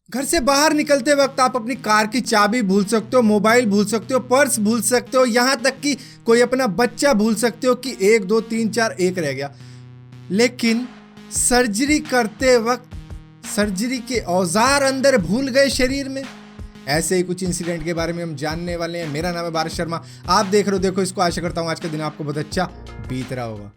घर से बाहर निकलते वक्त आप अपनी कार की चाबी भूल सकते हो, मोबाइल भूल सकते हो, पर्स भूल सकते हो, यहाँ तक कि कोई अपना बच्चा भूल सकते हो कि 1 2 3 4 1 रह गया। लेकिन सर्जरी करते वक्त सर्जरी के औजार अंदर भूल गए शरीर में। ऐसे ही कुछ इंसिडेंट के बारे में हम जानने वाले हैं। मेरा नाम है भारत शर्मा, आप देख रहे हो देखो इसको। आशा करता हूँ आज का दिन आपको बहुत अच्छा बीत रहा होगा।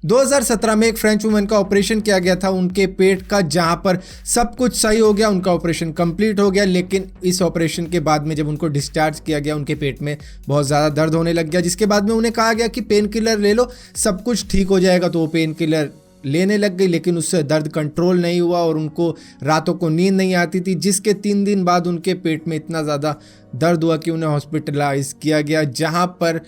दो 2017 में एक फ्रेंच वुमन का ऑपरेशन किया गया था उनके पेट का, जहां पर सब कुछ सही हो गया, उनका ऑपरेशन कंप्लीट हो गया। लेकिन इस ऑपरेशन के बाद में जब उनको डिस्चार्ज किया गया उनके पेट में बहुत ज़्यादा दर्द होने लग गया, जिसके बाद में उन्हें कहा गया कि पेन किलर ले लो, सब कुछ ठीक हो जाएगा। तो वो पेन किलर लेने लग गई, लेकिन उससे दर्द कंट्रोल नहीं हुआ और उनको रातों को नींद नहीं आती थी, जिसके 3 दिन बाद उनके पेट में इतना ज़्यादा दर्द हुआ कि उन्हें हॉस्पिटलाइज किया गया, जहां पर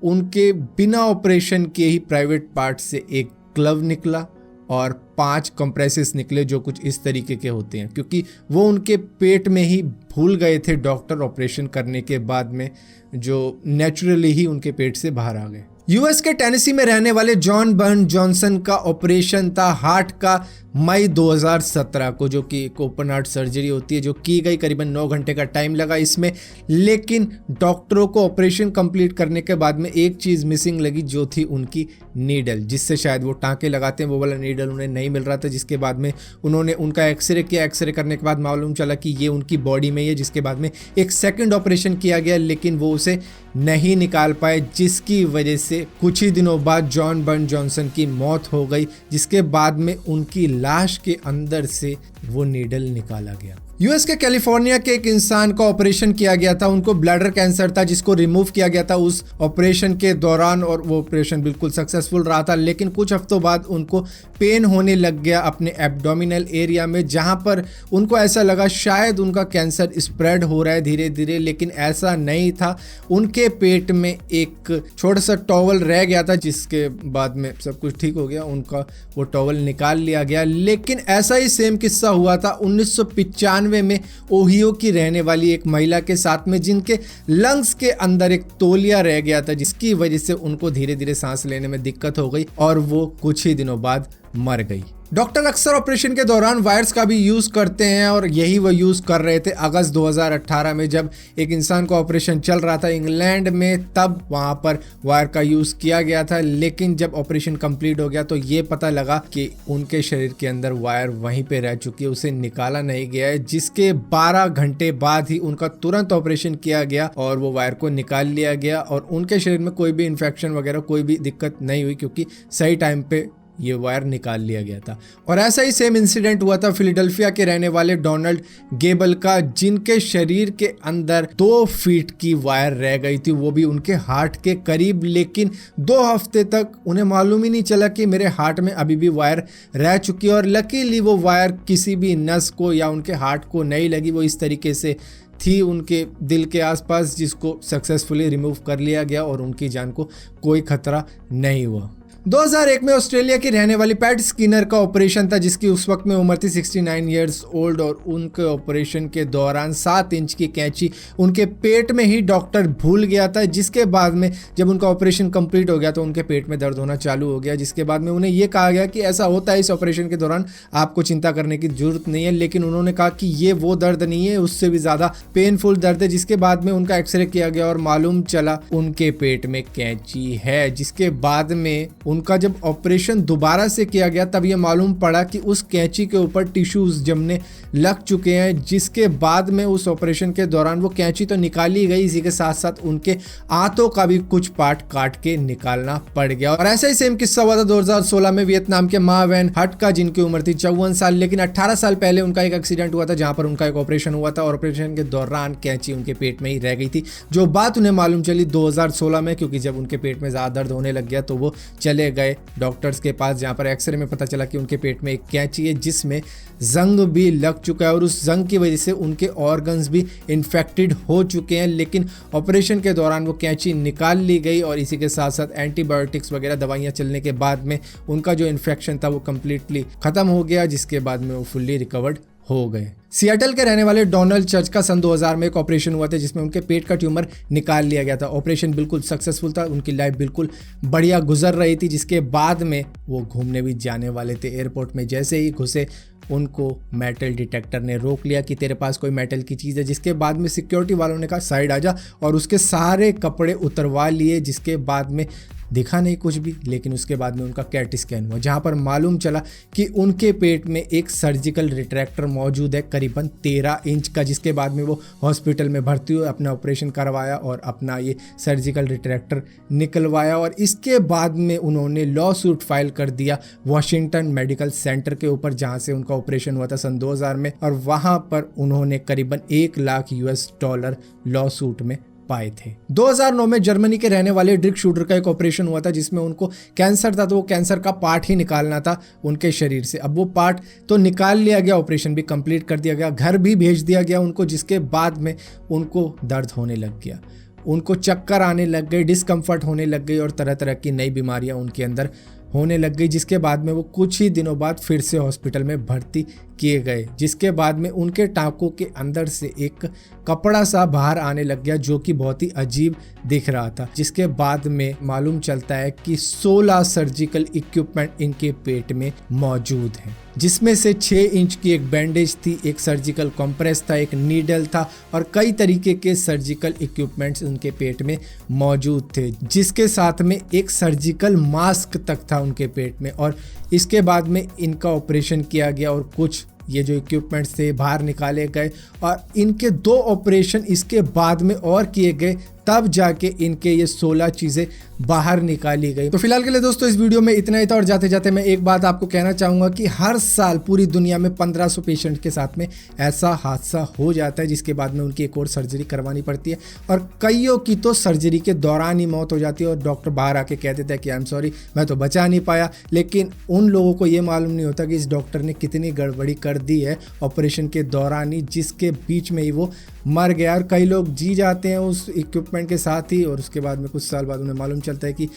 उनके बिना ऑपरेशन के ही प्राइवेट पार्ट से एक ग्लव निकला और 5 कंप्रेसेस निकले, जो कुछ इस तरीके के होते हैं, क्योंकि वो उनके पेट में ही भूल गए थे डॉक्टर ऑपरेशन करने के बाद में, जो नेचुरली ही उनके पेट से बाहर आ गए। यूएस के टेनेसी में रहने वाले जॉन बर्न जॉनसन का ऑपरेशन था हार्ट का मई 2017 को, जो कि एक ओपन हार्ट सर्जरी होती है, जो की गई। करीबन 9 घंटे का टाइम लगा इसमें, लेकिन डॉक्टरों को ऑपरेशन कंप्लीट करने के बाद में एक चीज़ मिसिंग लगी, जो थी उनकी नीडल, जिससे शायद वो टाँके लगाते हैं वो वाला नीडल उन्हें नहीं मिल रहा था। जिसके बाद में उन्होंने उनका एक्सरे किया, एक्सरे करने के बाद मालूम चला कि ये उनकी बॉडी में ही है, जिसके बाद में एक सेकेंड ऑपरेशन किया गया, लेकिन वो उसे नहीं निकाल पाए, जिसकी वजह से कुछ ही दिनों बाद जॉन बर्न जॉनसन की मौत हो गई, जिसके बाद में उनकी लाश के अंदर से वो नीडल निकाला गया। यूएस के कैलिफोर्निया के एक इंसान का ऑपरेशन किया गया था, उनको ब्लैडर कैंसर था, जिसको रिमूव किया गया था उस ऑपरेशन के दौरान, और वो ऑपरेशन बिल्कुल सक्सेसफुल रहा था। लेकिन कुछ हफ्तों बाद उनको पेन होने लग गया अपने एब्डोमिनल एरिया में, जहां पर उनको ऐसा लगा शायद उनका कैंसर स्प्रेड हो रहा है धीरे धीरे, लेकिन ऐसा नहीं था। उनके पेट में एक छोटा सा टॉवल रह गया था, जिसके बाद में सब कुछ ठीक हो गया, उनका वो टॉवल निकाल लिया गया। लेकिन ऐसा ही सेम किस्सा हुआ था 1995 में ओहियो की रहने वाली एक महिला के साथ में, जिनके लंग्स के अंदर एक तौलिया रह गया था, जिसकी वजह से उनको धीरे धीरे सांस लेने में दिक्कत हो गई और वो कुछ ही दिनों बाद मर गई। डॉक्टर अक्सर ऑपरेशन के दौरान वायर्स का भी यूज करते हैं, और यही वो यूज कर रहे थे अगस्त 2018 में, जब एक इंसान का ऑपरेशन चल रहा था इंग्लैंड में, तब वहां पर वायर का यूज किया गया था। लेकिन जब ऑपरेशन कंप्लीट हो गया तो ये पता लगा कि उनके शरीर के अंदर वायर वहीं पे रह चुकी है, उसे निकाला नहीं गया है, जिसके 12 घंटे बाद ही उनका तुरंत ऑपरेशन किया गया और वो वायर को निकाल लिया गया, और उनके शरीर में कोई भी इन्फेक्शन वगैरह कोई भी दिक्कत नहीं हुई, क्योंकि सही टाइम पे ये वायर निकाल लिया गया था। और ऐसा ही सेम इंसिडेंट हुआ था फिलाडेल्फिया के रहने वाले डोनाल्ड गेबल का, जिनके शरीर के अंदर 2 फीट की वायर रह गई थी, वो भी उनके हार्ट के करीब। लेकिन 2 हफ्ते तक उन्हें मालूम ही नहीं चला कि मेरे हार्ट में अभी भी वायर रह चुकी है, और लकीली वो वायर किसी भी नस को या उनके हार्ट को नहीं लगी, वो इस तरीके से थी उनके दिल के आसपास, जिसको सक्सेसफुली रिमूव कर लिया गया और उनकी जान को कोई खतरा नहीं हुआ। 2001 में ऑस्ट्रेलिया की रहने वाली पैट स्किनर का ऑपरेशन था, जिसकी उस वक्त में उम्र थी 69 ईयर्स ओल्ड, और उनके ऑपरेशन के दौरान 7 इंच की कैंची उनके पेट में ही डॉक्टर भूल गया था, जिसके बाद में जब उनका ऑपरेशन कंप्लीट हो गया तो उनके पेट में दर्द होना चालू हो गया, जिसके बाद में उन्हें यह कहा गया कि ऐसा होता है इस ऑपरेशन के दौरान, आपको चिंता करने की जरूरत नहीं है। लेकिन उन्होंने कहा कि ये वो दर्द नहीं है, उससे भी ज़्यादा पेनफुल दर्द है, जिसके बाद में उनका एक्सरे किया गया और मालूम चला उनके पेट में कैंची है। जिसके बाद में उनका जब ऑपरेशन दोबारा से किया गया तब यह मालूम पड़ा कि उस कैंची के ऊपर टिश्यूज जमने लग चुके हैं, जिसके बाद में उस ऑपरेशन के दौरान वो कैंची तो निकाली गई, इसी के साथ साथ उनके आंतों का भी कुछ पार्ट काट के निकालना पड़ गया। और ऐसा ही सेम किस्सा हुआ था 2016 में वियतनाम के मा वैन हट का, जिनकी उम्र थी 54 साल। लेकिन 18 साल पहले उनका एक एक्सीडेंट हुआ था, जहां पर उनका एक ऑपरेशन हुआ था और ऑपरेशन के दौरान कैंची उनके पेट में ही रह गई थी, जो बात उन्हें मालूम चली 2016 में, क्योंकि जब उनके पेट में ज़्यादा दर्द होने लग गया तो वो चले गए डॉक्टर्स के पास, जहां पर एक्सरे में पता चला कि उनके पेट में एक कैंची है, जिसमें जंग भी लग चुका है, और उस जंग की वजह से उनके ऑर्गन्स भी इन्फेक्टेड हो चुके हैं। लेकिन ऑपरेशन के दौरान वो कैंची निकाल ली गई, और इसी के साथ साथ एंटीबायोटिक्स वगैरह दवाइयाँ चलने के बाद में उनका जो इन्फेक्शन था वो कम्प्लीटली ख़त्म हो गया, जिसके बाद में वो फुल्ली रिकवर्ड हो गए। सियाटल के रहने वाले डोनाल्ड चर्च का सन 2000 में एक ऑपरेशन हुआ था जिसमें उनके पेट का ट्यूमर निकाल लिया गया था। ऑपरेशन बिल्कुल सक्सेसफुल था, उनकी लाइफ बिल्कुल बढ़िया गुजर रही थी, जिसके बाद में वो घूमने भी जाने वाले थे। एयरपोर्ट में जैसे ही घुसे उनको मेटल डिटेक्टर ने रोक लिया कि तेरे पास कोई मेटल की चीज़ है, जिसके बाद में सिक्योरिटी वालों ने कहा साइड आ जा, और उसके सारे कपड़े उतरवा लिए, जिसके बाद में दिखा नहीं कुछ भी। लेकिन उसके बाद में उनका कैट स्कैन हुआ जहाँ पर मालूम चला कि उनके पेट में एक सर्जिकल रिट्रैक्टर मौजूद है करीबन 13 इंच का, जिसके बाद में वो हॉस्पिटल में भर्ती हुए, अपना ऑपरेशन करवाया और अपना ये सर्जिकल रिट्रैक्टर निकलवाया। और इसके बाद में उन्होंने लॉ सूट फाइल कर दिया वॉशिंगटन मेडिकल सेंटर के ऊपर, जहाँ से उनका ऑपरेशन हुआ था सन 2000 में, और वहाँ पर उन्होंने करीबन $1,00,000 लॉ सूट में पाए थे। 2009 में जर्मनी के रहने वाले ड्रिक शूटर का एक ऑपरेशन हुआ था जिसमें उनको कैंसर था, तो वो कैंसर का पार्ट ही निकालना था उनके शरीर से। अब वो पार्ट तो निकाल लिया गया, ऑपरेशन भी कंप्लीट कर दिया गया, घर भी भेज दिया गया उनको, जिसके बाद में उनको दर्द होने लग गया, उनको चक्कर आने लग गए, डिस्कम्फर्ट होने लग गई और तरह तरह की नई बीमारियां उनके अंदर होने लग गई, जिसके बाद में वो कुछ ही दिनों बाद फिर से हॉस्पिटल में भर्ती किए गए, जिसके बाद में उनके टाँकों के अंदर से एक कपड़ा सा बाहर आने लग गया जो कि बहुत ही अजीब दिख रहा था। जिसके बाद में मालूम चलता है कि 16 सर्जिकल इक्विपमेंट इनके पेट में मौजूद हैं, जिसमें से 6 इंच की एक बैंडेज थी, एक सर्जिकल कंप्रेस था, एक नीडल था और कई तरीके के सर्जिकल इक्विपमेंट्स उनके पेट में मौजूद थे, जिसके साथ में एक सर्जिकल मास्क तक था उनके पेट में। और इसके बाद में इनका ऑपरेशन किया गया और कुछ ये जो इक्विपमेंट्स थे बाहर निकाले गए, और इनके 2 ऑपरेशन इसके बाद में और किए गए, तब जाके इनके ये 16 चीज़ें बाहर निकाली गई। तो फिलहाल के लिए दोस्तों इस वीडियो में इतना ही था, और जाते जाते मैं एक बात आपको कहना चाहूँगा कि हर साल पूरी दुनिया में 1500 पेशेंट के साथ में ऐसा हादसा हो जाता है, जिसके बाद में उनकी एक और सर्जरी करवानी पड़ती है, और कईयों की तो सर्जरी के दौरान ही मौत हो जाती है और डॉक्टर बाहर आके कह देता है कि आई एम सॉरी, मैं तो बचा नहीं पाया। लेकिन उन लोगों को ये मालूम नहीं होता कि इस डॉक्टर ने कितनी गड़बड़ी कर दी है ऑपरेशन के दौरान ही, जिसके बीच में ही वो मर गया। और कई लोग जी जाते हैं उस इक्विपमेंट के साथ ही, और उसके बाद में कुछ साल बाद उन्हें मालूम चलता है कि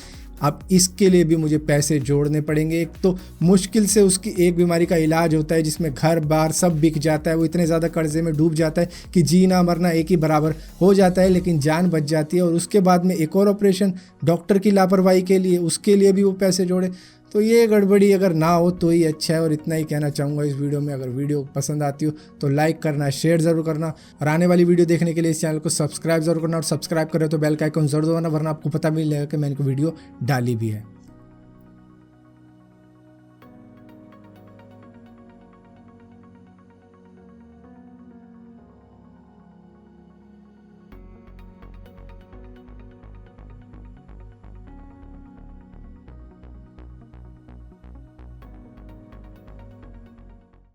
अब इसके लिए भी मुझे पैसे जोड़ने पड़ेंगे। एक तो मुश्किल से उसकी एक बीमारी का इलाज होता है जिसमें घर बार सब बिक जाता है, वो इतने ज़्यादा कर्जे में डूब जाता है कि जीना मरना एक ही बराबर हो जाता है, लेकिन जान बच जाती है। और उसके बाद में एक और ऑपरेशन डॉक्टर की लापरवाही के लिए, उसके लिए भी वो पैसे जोड़े। तो ये गड़बड़ी अगर ना हो तो ही अच्छा है। और इतना ही कहना चाहूँगा इस वीडियो में। अगर वीडियो पसंद आती हो तो लाइक करना, शेयर ज़रूर करना, और आने वाली वीडियो देखने के लिए इस चैनल को सब्सक्राइब ज़रूर करना, और सब्सक्राइब करें तो बेल का आइकन ज़रूर दबाना, वरना आपको पता भी नहीं लगेगा कि मैंने कोई वीडियो डाली भी है।